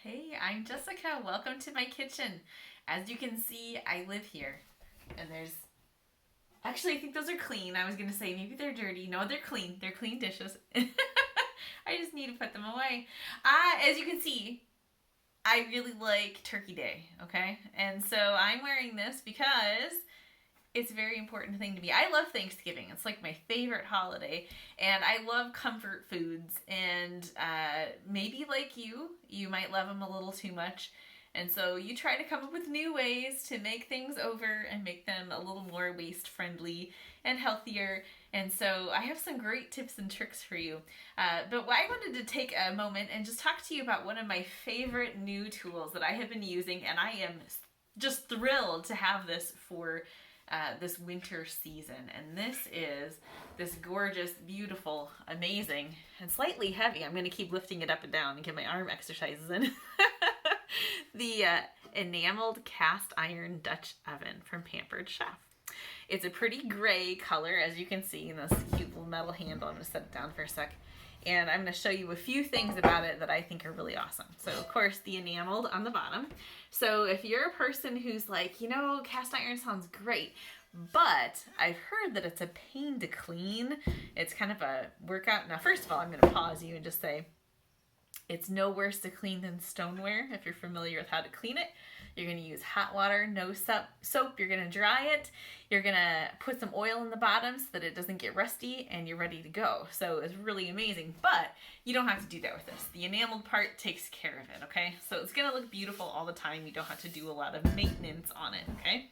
Hey, I'm Jessica. Welcome to my kitchen. As you can see, I live here. And there's actually, I think those are clean. I was going to say maybe they're dirty. No, they're clean. They're clean dishes. I just need to put them away. As you can see, I really like Turkey Day, okay? And so I'm wearing this because it's a very important thing to me. I love Thanksgiving. It's like my favorite holiday, and I love comfort foods. And maybe like you might love them a little too much. And so you try to come up with new ways to make things over and make them a little more waste friendly and healthier. And so I have some great tips and tricks for you. But I wanted to take a moment and just talk to you about one of my favorite new tools that I have been using, and I am just thrilled to have this for this winter season. And this is this gorgeous, beautiful, amazing, and slightly heavy. I'm going to keep lifting it up and down and get my arm exercises in. The enameled cast iron Dutch oven from Pampered Chef. It's a pretty gray color, as you can see in this cute little metal handle. I'm going to set it down for a sec. And I'm going to show you a few things about it that I think are really awesome. So, of course, the enameled on the bottom. So if you're a person who's like, cast iron sounds great, but I've heard that it's a pain to clean. It's kind of a workout. Now, first of all, I'm going to pause you and just say, it's no worse to clean than stoneware. If you're familiar with how to clean it, you're going to use hot water, no soap. You're going to dry it. You're going to put some oil in the bottom so that it doesn't get rusty, and you're ready to go. So it's really amazing, but you don't have to do that with this. The enameled part takes care of it, okay? So it's going to look beautiful all the time. You don't have to do a lot of maintenance on it, okay?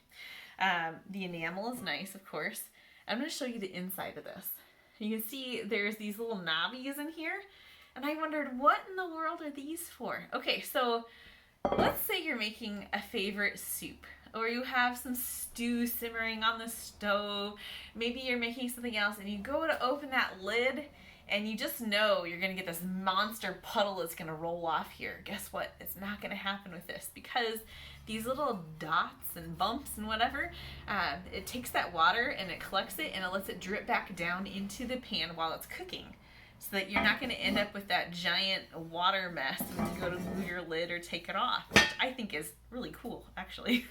The enamel is nice, of course. I'm going to show you the inside of this. You can see there's these little knobbies in here. And I wondered, what in the world are these for? Okay, so let's say you're making a favorite soup, or you have some stew simmering on the stove. Maybe you're making something else, and you go to open that lid, and you just know you're going to get this monster puddle that's going to roll off here. Guess what? It's not going to happen with this, because these little dots and bumps and whatever, it takes that water and it collects it, and it lets it drip back down into the pan while it's cooking, so that you're not going to end up with that giant water mess when you go to move your lid or take it off, which I think is really cool, actually.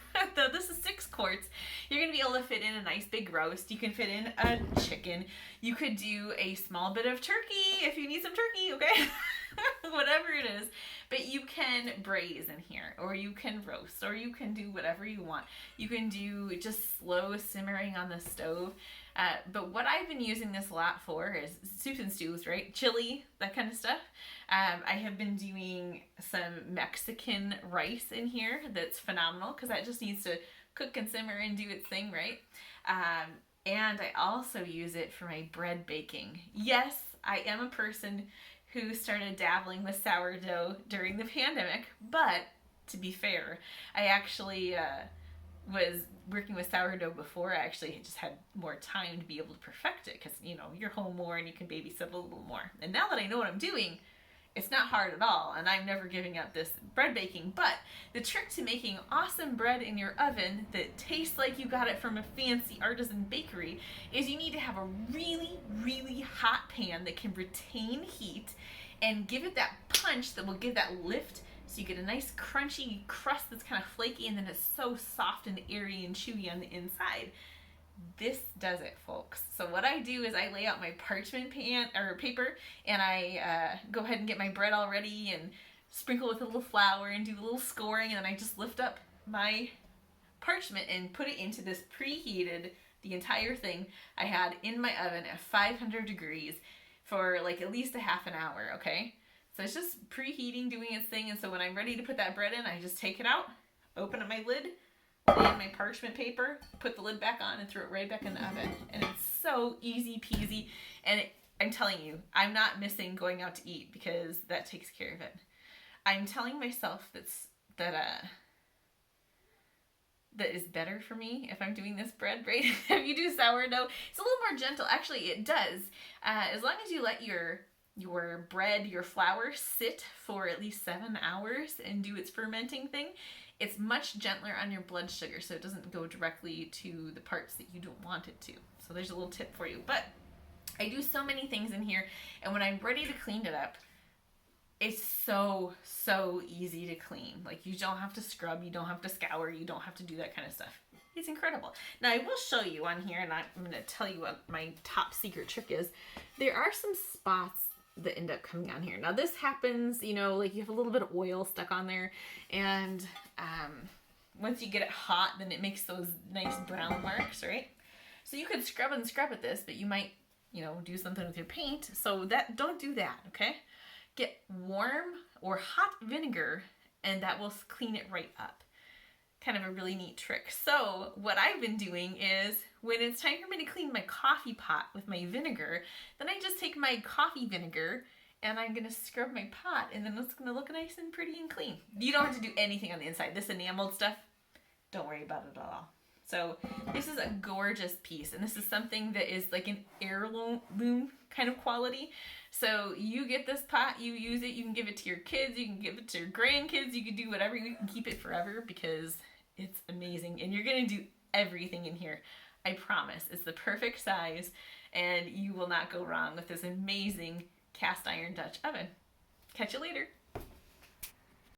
This is 6 quarts. You're going to be able to fit in a nice big roast. You can fit in a chicken. You could do a small bit of turkey if you need some turkey, okay? Whatever it is. But you can braise in here, or you can roast, or you can do whatever you want. You can do just slow simmering on the stove. But what I've been using this a lot for is soups and stews, right? Chili, that kind of stuff. I have been doing some Mexican rice in here that's phenomenal, because that just needs to cook and simmer and do its thing, right? And I also use it for my bread baking. Yes, I am a person who started dabbling with sourdough during the pandemic, but to be fair, I actually was working with sourdough before. I actually just had more time to be able to perfect it, because you're home more and you can babysit a little more. And now that I know what I'm doing, it's not hard at all, and I'm never giving up this bread baking. But the trick to making awesome bread in your oven that tastes like you got it from a fancy artisan bakery is you need to have a really, really hot pan that can retain heat and give it that punch that will give that lift, so you get a nice crunchy crust that's kind of flaky, and then it's so soft and airy and chewy on the inside. This does it, folks. So what I do is I lay out my parchment paper, and I go ahead and get my bread all ready and sprinkle with a little flour and do a little scoring, and then I just lift up my parchment and put it into this preheated, the entire thing I had in my oven at 500 degrees for like at least a half an hour, okay? So it's just preheating, doing its thing, and so when I'm ready to put that bread in, I just take it out, open up my lid, lay in my parchment paper, put the lid back on, and throw it right back in the oven. And it's so easy peasy, and I'm telling you, I'm not missing going out to eat, because that takes care of it. I'm telling myself that is better for me if I'm doing this bread, right? If you do sourdough, it's a little more gentle. Actually, it does. As long as you let your bread, your flour sit for at least 7 hours and do its fermenting thing, it's much gentler on your blood sugar, so it doesn't go directly to the parts that you don't want it to. So there's a little tip for you. But I do so many things in here, and when I'm ready to clean it up, It's so, so easy to clean. Like, you don't have to scrub, you don't have to scour, you don't have to do that kind of stuff. It's incredible. Now, I will show you on here, and I'm going to tell you what my top secret trick is. There are some spots that end up coming on here. Now, this happens, you know, like you have a little bit of oil stuck on there, and once you get it hot, then it makes those nice brown marks, right? So you could scrub and scrub at this, but you might, you know, do something with your paint. So don't do that, okay? Get warm or hot vinegar, and that will clean it right up. Kind of a really neat trick. So what I've been doing is when it's time for me to clean my coffee pot with my vinegar, then I just take my coffee vinegar and I'm gonna scrub my pot, and then it's gonna look nice and pretty and clean. You don't have to do anything on the inside. This enameled stuff, don't worry about it at all. So this is a gorgeous piece, and this is something that is like an heirloom kind of quality. So you get this pot, you use it, you can give it to your kids, you can give it to your grandkids, you can do whatever, you can keep it forever because it's amazing. And you're gonna do everything in here. I promise. It's the perfect size, and you will not go wrong with this amazing cast iron Dutch oven. Catch you later.